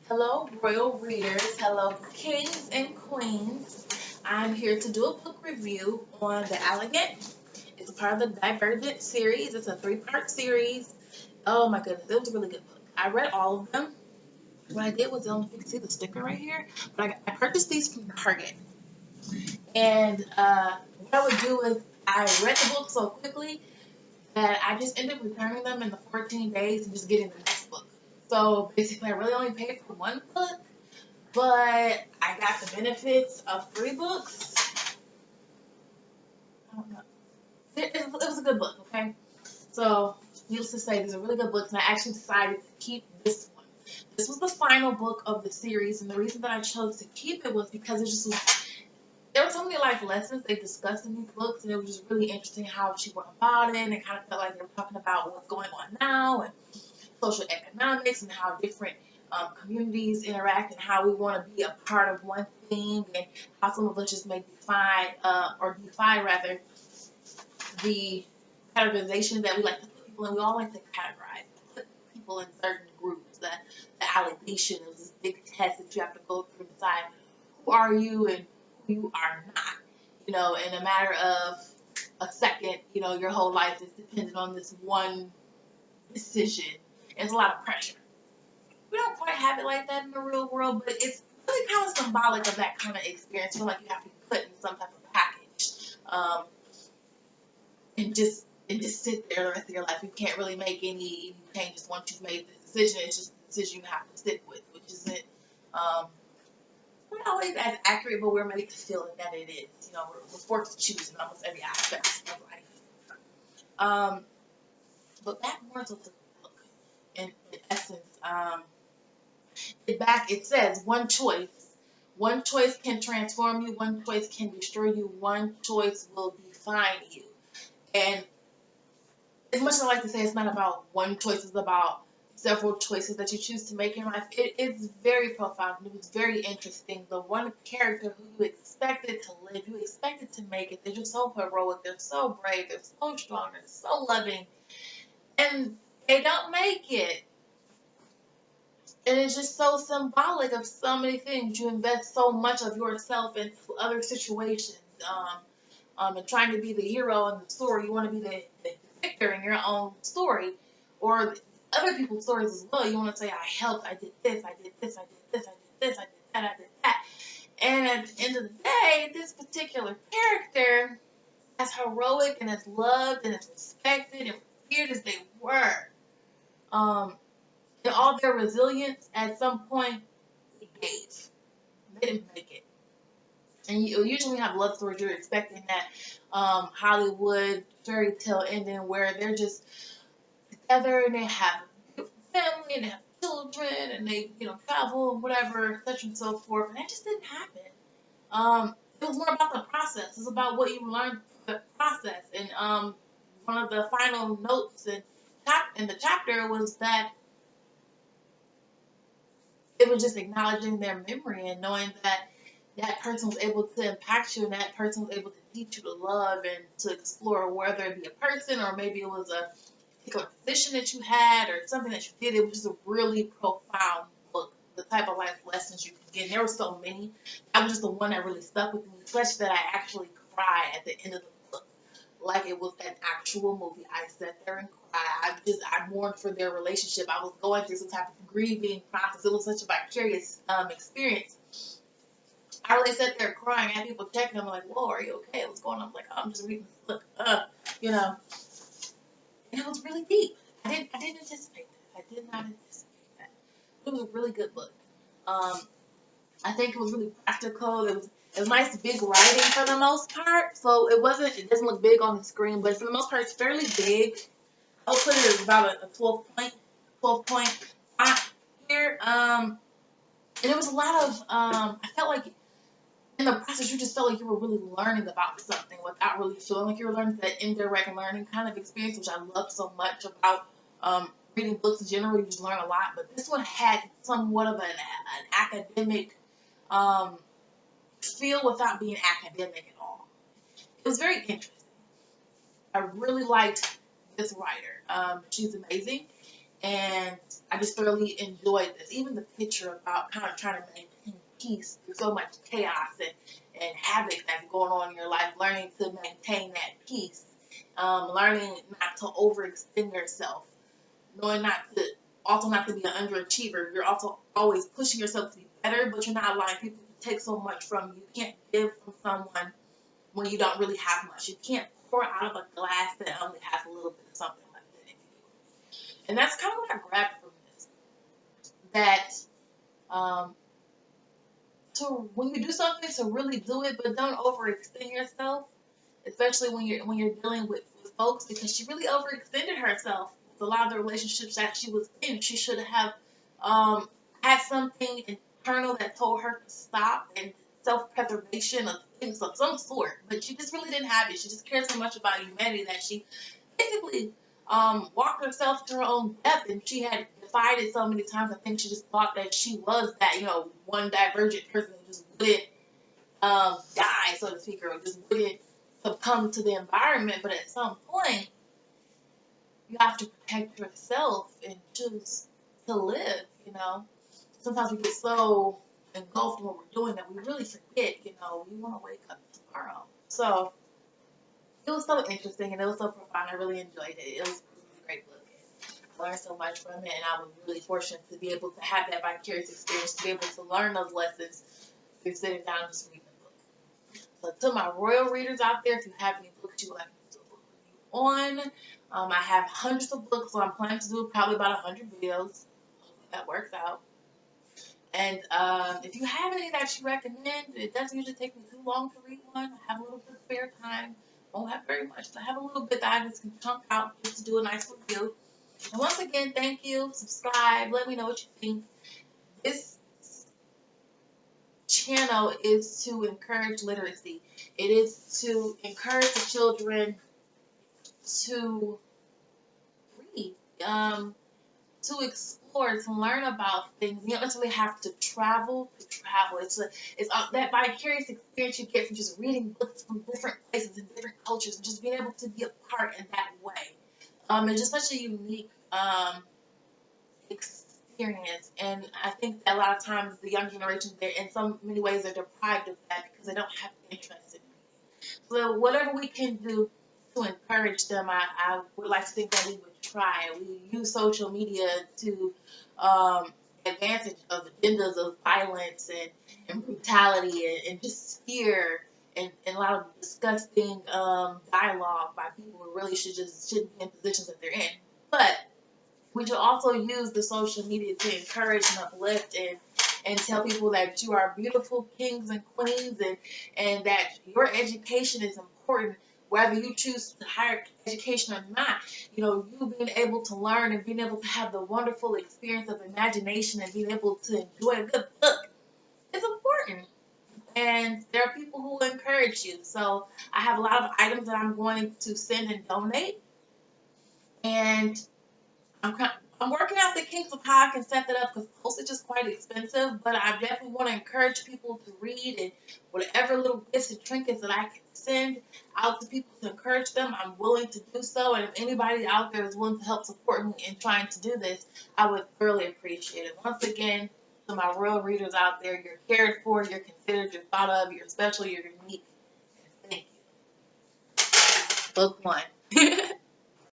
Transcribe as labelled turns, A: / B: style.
A: Hello, royal readers. Hello, kings and queens. I'm here to do a book review on the Allegiant. It's a part of the Divergent series. It's a three-part series. Oh my goodness, it was a really good book. I read all of them. What I did was, I don't know if you can see the sticker right here, but I purchased these from Target. And what I would do is I read the book so quickly that I just ended up returning them in the 14 days and just getting the next book. So basically, I really only paid for one book, but I got the benefits of three books. I don't know. It was a good book, okay? So, needless to say, these are really good books, and I actually decided to keep this one. This was the final book of the series, and the reason that I chose to keep it was because it just was. There were so many life lessons they discussed in these books, and it was just really interesting how she went about it, and it kind of felt like they were talking about what's going on now, and social economics and how different communities interact and how we want to be a part of one thing and how some of us just may defy rather the categorization that we like to put people in. We all like to categorize, put people in certain groups. The allegation is this big test that you have to go through and decide who are you and who you are not. In a matter of a second, your whole life is dependent on this one decision. It's a lot of pressure. We don't quite have it like that in the real world, but it's really kind of symbolic of that kind of experience. Feel like you have to be put in some type of package, and just sit there the rest of your life. You can't really make any changes once you've made the decision. It's just the decision you have to stick with, which isn't not always as accurate, but we're made to feel that it is. We're forced to choose in almost every aspect of life. But back more to the book. In essence, it says one choice. One choice can transform you, one choice can destroy you, one choice will define you. And as much as I like to say it's not about one choice, it's about several choices that you choose to make in life. It is very profound. It was very interesting. The one character who you expected to live, you expected to make it. They're just so heroic. They're so brave. They're so strong. They're so loving. And they don't make it. And it's just so symbolic of so many things. You invest so much of yourself into other situations, and trying to be the hero in the story. You want to be the victor in your own story, or other people's stories as well. You want to say, I helped, I did this, I did this, I did this, I did this, I did that, I did that. And at the end of the day, this particular character, as heroic and as loved and as respected and revered as they were, um, in all their resilience, at some point, they gave. They didn't make it. And you usually have love stories, you're expecting that Hollywood fairy tale ending where they're just together and they have a beautiful family and they have children and they, travel and whatever, such and so forth. And that just didn't happen. It was more about the process. It's about what you learned through the process. And one of the final notes in the chapter was that it was just acknowledging their memory and knowing that that person was able to impact you and that person was able to teach you to love and to explore, whether it be a person or maybe it was a particular position that you had or something that you did. It was just a really profound book, the type of life lessons you could get. And there were so many. That was just the one that really stuck with me, such that I actually cried at the end of the book, like it was an actual movie. I sat there and cried. I mourned for their relationship. I was going through some type of grieving process. It was such a vicarious experience. I really sat there crying. I had people checking. I'm like, "Whoa, are you okay? What's going on?" I'm like, "Oh, I'm just reading this book." You know, and it was really deep. I didn't anticipate that. I did not anticipate that. It was a really good book. Um, I think it was really practical. It was nice big writing for the most part. So it doesn't look big on the screen, but for the most part it's fairly big. I would put it as about a 12 point font here. And it was a lot of I felt like in the process you just felt like you were really learning about something without really feeling like you were learning, that indirect learning kind of experience, which I love so much about reading books in general. You just learn a lot, but this one had somewhat of an academic um, feel without being academic at all. It was very interesting. I really liked this writer. She's amazing. And I just thoroughly enjoyed this. Even the picture about kind of trying to maintain peace through so much chaos and havoc that's going on in your life, learning to maintain that peace, learning not to overextend yourself, knowing not to be an underachiever. You're also always pushing yourself to be better, but you're not allowing people to take so much from you. You can't give from someone when you don't really have much. You can't pour out of a glass that only has a little bit of something left in it. And that's kind of what I grabbed from this. That to when you do something, to really do it, but don't overextend yourself, especially when you're dealing with folks, because she really overextended herself with a lot of the relationships that she was in. She should have had something internal that told her to stop, and self-preservation of things of some sort, but she just really didn't have it. She just cared so much about humanity that she basically walked herself to her own death, and she had defied it so many times. I think she just thought that she was that, one divergent person who just wouldn't die, so to speak, or just wouldn't succumb to the environment. But at some point, you have to protect yourself and choose to live. Sometimes we get so engulfed in what we're doing that we really forget, we want to wake up tomorrow. So it was so interesting and it was so profound. I really enjoyed it. It was a really great book. I learned so much from it, and I was really fortunate to be able to have that vicarious experience, to be able to learn those lessons through sitting down and just reading the book. So to my royal readers out there, if you have any books you would like me to do a book review on, I have hundreds of books, so I'm planning to do probably about 100 videos. Hopefully that works out. And if you have any that you recommend, it doesn't usually take me too long to read one. I have a little bit of spare time. Won't have very much, so I have a little bit that I just can chunk out just to do a nice review. And once again, thank you. Subscribe. Let me know what you think. This channel is to encourage literacy. It is to encourage the children to read, to explore, to learn about things. You don't necessarily have to travel to travel. It's that vicarious experience you get from just reading books from different places and different cultures, and just being able to be a part in that way. It's just such a unique experience, and I think that a lot of times the young generation, in so many ways, they're deprived of that because they don't have interest in it. So whatever we can do to encourage them, I would like to think that we would try. We use social media to advantage of agendas of violence and brutality and just fear and a lot of disgusting dialogue by people who really shouldn't be in positions that they're in. But we should also use the social media to encourage and uplift and tell people that you are beautiful kings and queens, and that your education is important, whether you choose higher education or not. You being able to learn and being able to have the wonderful experience of imagination and being able to enjoy a good book is important. And there are people who will encourage you. So I have a lot of items that I'm going to send and donate. And I'm working out the kinks of how I can set that up, because postage is quite expensive, but I definitely want to encourage people to read, and whatever little bits and trinkets that I can send out to people to encourage them, I'm willing to do so. And if anybody out there is willing to help support me in trying to do this, I would thoroughly appreciate it. Once again, to my royal readers out there, you're cared for, you're considered, you're thought of, you're special, you're unique. Thank you. Book one.